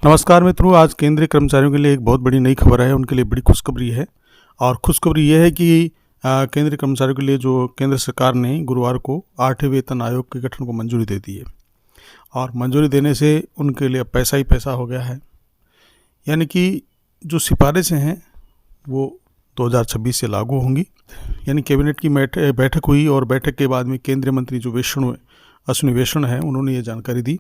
नमस्कार मित्रों, आज केंद्रीय कर्मचारियों के लिए एक बहुत बड़ी नई खबर है। उनके लिए बड़ी खुशखबरी है और खुशखबरी ये है कि केंद्रीय कर्मचारियों के लिए जो केंद्र सरकार ने गुरुवार को 8वें वेतन आयोग के गठन को मंजूरी दे दी है और मंजूरी देने से उनके लिए अब पैसा ही पैसा हो गया है। यानी कि जो सिफारिशें हैं वो 2026 से लागू होंगी। यानी कैबिनेट की बैठक हुई और बैठक के बाद में केंद्रीय मंत्री जो अश्विनी वैष्णव हैं, उन्होंने ये जानकारी दी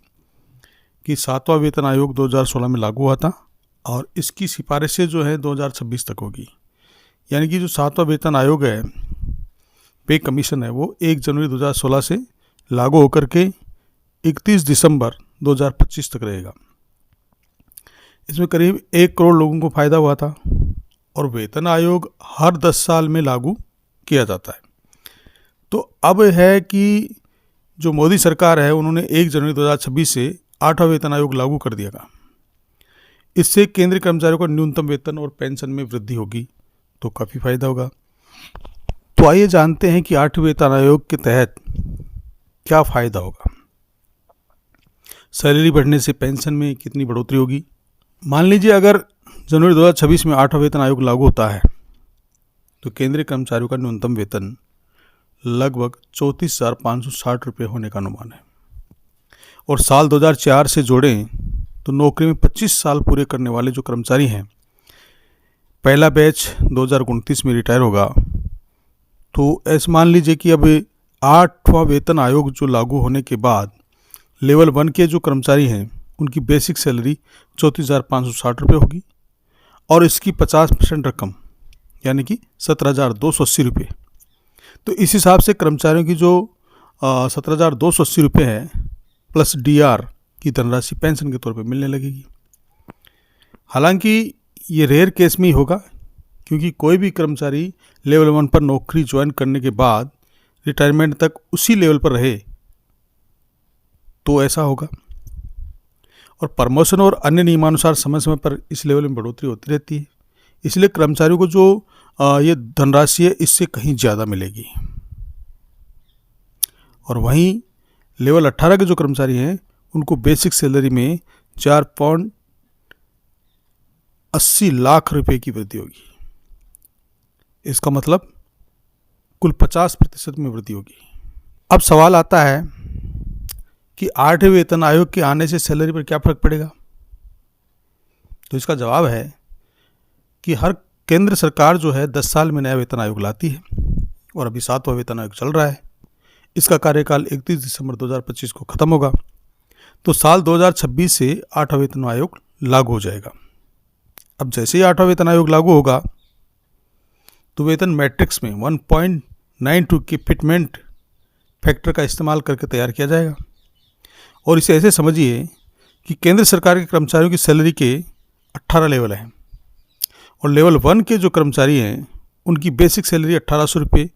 कि 7वां वेतन आयोग 2016 में लागू हुआ था और इसकी सिफारिशें जो है 2026 तक होगी। यानी कि जो 7वां वेतन आयोग है, पे कमीशन है, वो 1 जनवरी 2016 से लागू होकर के 31 दिसंबर 2025 तक रहेगा। इसमें करीब 1 करोड़ लोगों को फ़ायदा हुआ था और वेतन आयोग हर 10 साल में लागू किया जाता है। तो अब है कि जो मोदी सरकार है, उन्होंने 1 जनवरी 2026 से 8वां वेतन आयोग लागू कर दिया था। इससे केंद्रीय कर्मचारियों का न्यूनतम वेतन और पेंशन में वृद्धि होगी, तो काफ़ी फायदा होगा। तो आइए जानते हैं कि 8वें वेतन आयोग के तहत क्या फ़ायदा होगा। सैलरी बढ़ने से पेंशन में कितनी बढ़ोतरी होगी। मान लीजिए अगर जनवरी 2026 में 8वां वेतन आयोग लागू होता है तो केंद्रीय कर्मचारियों का न्यूनतम वेतन लगभग 34,560 रुपये होने का अनुमान है और साल 2004 से जोड़ें तो नौकरी में 25 साल पूरे करने वाले जो कर्मचारी हैं, पहला बैच 2029 में रिटायर होगा। तो ऐसे मान लीजिए कि अब 8वां वेतन आयोग जो लागू होने के बाद लेवल 1 के जो कर्मचारी हैं, उनकी बेसिक सैलरी 34,560 रुपये होगी और इसकी 50% रकम यानी कि 17,280 रुपये। तो इस हिसाब से कर्मचारियों की जो 17,280 रुपये है प्लस DR की धनराशि पेंशन के तौर पे मिलने लगेगी। हालांकि ये रेयर केस में ही होगा, क्योंकि कोई भी कर्मचारी लेवल 1 पर नौकरी ज्वाइन करने के बाद रिटायरमेंट तक उसी लेवल पर रहे तो ऐसा होगा। और प्रमोशन और अन्य नियमानुसार समय समय पर इस लेवल में बढ़ोतरी होती रहती है, इसलिए कर्मचारियों को जो ये धनराशि है इससे कहीं ज़्यादा मिलेगी। और वहीं लेवल 18 के जो कर्मचारी हैं, उनको बेसिक सैलरी में 4.80 लाख रुपए की वृद्धि होगी। इसका मतलब कुल 50% में वृद्धि होगी। अब सवाल आता है कि 8वें वेतन आयोग के आने से सैलरी पर क्या फर्क पड़ेगा। तो इसका जवाब है कि हर केंद्र सरकार जो है 10 साल में नया वेतन आयोग लाती है और अभी 7वां वेतन आयोग चल रहा है। इसका कार्यकाल 31 दिसंबर 2025 को ख़त्म होगा। तो साल 2026 से 8वां वेतन आयोग लागू हो जाएगा। अब जैसे ही 8वां वेतन आयोग लागू होगा तो वेतन मैट्रिक्स में 1.92 के फिटमेंट फैक्टर का इस्तेमाल करके तैयार किया जाएगा। और इसे ऐसे समझिए कि केंद्र सरकार के कर्मचारियों की सैलरी के 18 लेवल हैं और लेवल 1 के जो कर्मचारी हैं, उनकी बेसिक सैलरी 1800 रुपये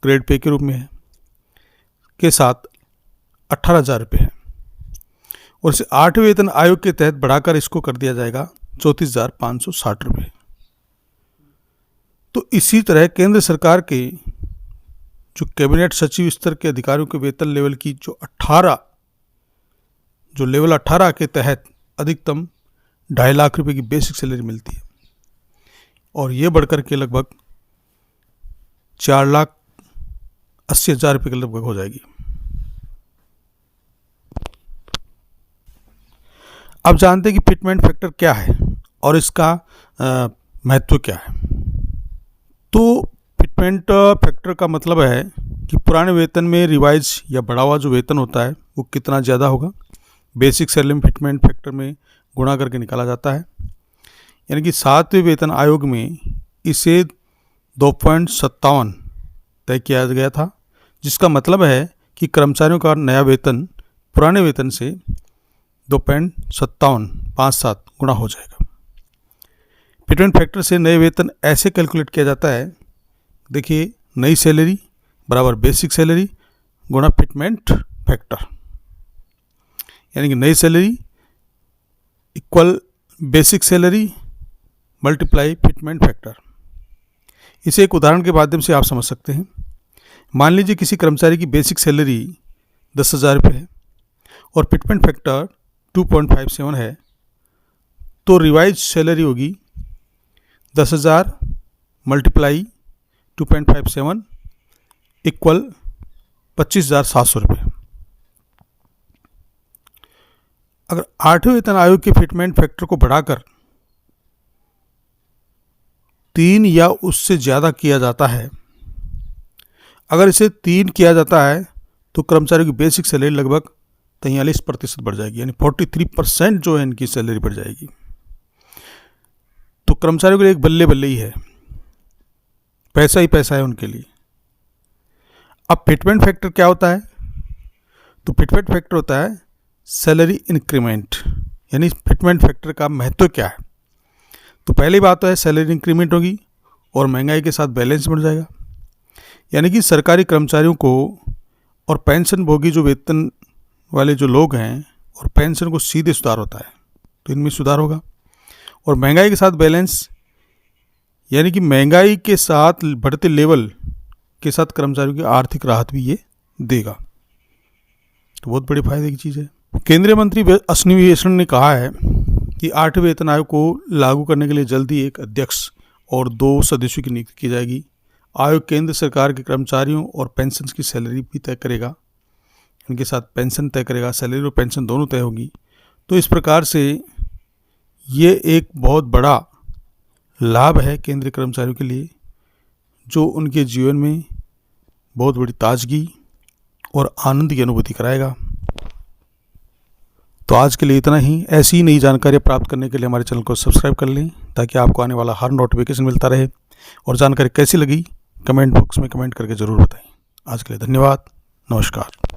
ग्रेड पे के रूप में है, के साथ 18,000 रुपये है और इसे 8वें वेतन आयोग के तहत बढ़ाकर इसको कर दिया जाएगा 34,560 रुपये। तो इसी तरह केंद्र सरकार के जो कैबिनेट सचिव स्तर के अधिकारियों के वेतन लेवल की जो लेवल 18 के तहत अधिकतम 2.5 लाख रुपए की बेसिक सैलरी मिलती है और ये बढ़कर के लगभग 4,80,000 रुपये के लगभग हो जाएगी। अब जानते हैं कि फिटमेंट फैक्टर क्या है और इसका महत्व क्या है। तो फिटमेंट फैक्टर का मतलब है कि पुराने वेतन में रिवाइज या बढ़ा हुआ जो वेतन होता है वो कितना ज़्यादा होगा। बेसिक सैलरी में फिटमेंट फैक्टर में गुणा करके निकाला जाता है। यानी कि 7वें वेतन आयोग में इसे 2.57 तय किया गया था, जिसका मतलब है कि कर्मचारियों का नया वेतन पुराने वेतन से 2.57 गुणा हो जाएगा। फिटमेंट फैक्टर से नए वेतन ऐसे कैलकुलेट किया जाता है, देखिए, नई सैलरी बराबर बेसिक सैलरी गुणा फिटमेंट फैक्टर, यानी कि नई salary equal basic salary multiply fitment factor. इसे एक उदाहरण के माध्यम से आप समझ सकते हैं। मान लीजिए किसी कर्मचारी की बेसिक सैलरी 10,000 रुपये है और फिटमेंट फैक्टर 2.57 है, तो रिवाइज सैलरी होगी 10,000 मल्टीप्लाई 2.57 इक्वल 25,700 रुपये। अगर 8वें वेतन आयोग के फिटमेंट फैक्टर को बढ़ाकर 3 या उससे ज़्यादा किया जाता है, अगर इसे 3 किया जाता है तो कर्मचारियों की बेसिक सैलरी लगभग 43% बढ़ जाएगी, यानी 43% जो है इनकी सैलरी बढ़ जाएगी। तो कर्मचारियों के लिए एक बल्ले बल्ले ही है, पैसा ही पैसा है उनके लिए। अब फिटमेंट फैक्टर क्या होता है? तो फिटमेंट फैक्टर होता है सैलरी इंक्रीमेंट, यानी फिटमेंट फैक्टर का महत्व क्या है? तो पहली बात तो है सैलरी इंक्रीमेंट होगी और महंगाई के साथ बैलेंस बढ़ जाएगा, यानी कि सरकारी कर्मचारियों को और पेंशन भोगी जो वेतन वाले जो लोग हैं और पेंशन को सीधे सुधार होता है, तो इनमें सुधार होगा। और महंगाई के साथ बैलेंस, यानी कि महंगाई के साथ बढ़ते लेवल के साथ कर्मचारियों की आर्थिक राहत भी ये देगा, तो बहुत बड़े फायदे की चीज़ है। केंद्रीय मंत्री अश्विनी वैष्णव ने कहा है कि 8वें वेतन आयोग को लागू करने के लिए जल्दी एक अध्यक्ष और 2 सदस्यों की नियुक्ति की जाएगी। आयोग केंद्र सरकार के कर्मचारियों और पेंशन की सैलरी भी तय करेगा, इनके साथ पेंशन तय करेगा, सैलरी और पेंशन दोनों तय होगी। तो इस प्रकार से ये एक बहुत बड़ा लाभ है केंद्रीय कर्मचारियों के लिए, जो उनके जीवन में बहुत बड़ी ताजगी और आनंद की अनुभूति कराएगा। तो आज के लिए इतना ही। ऐसी ही नई जानकारियाँ प्राप्त करने के लिए हमारे चैनल को सब्सक्राइब कर लें, ताकि आपको आने वाला हर नोटिफिकेशन मिलता रहे। और जानकारी कैसी लगी कमेंट बॉक्स में कमेंट करके ज़रूर बताएं। आज के लिए धन्यवाद, नमस्कार।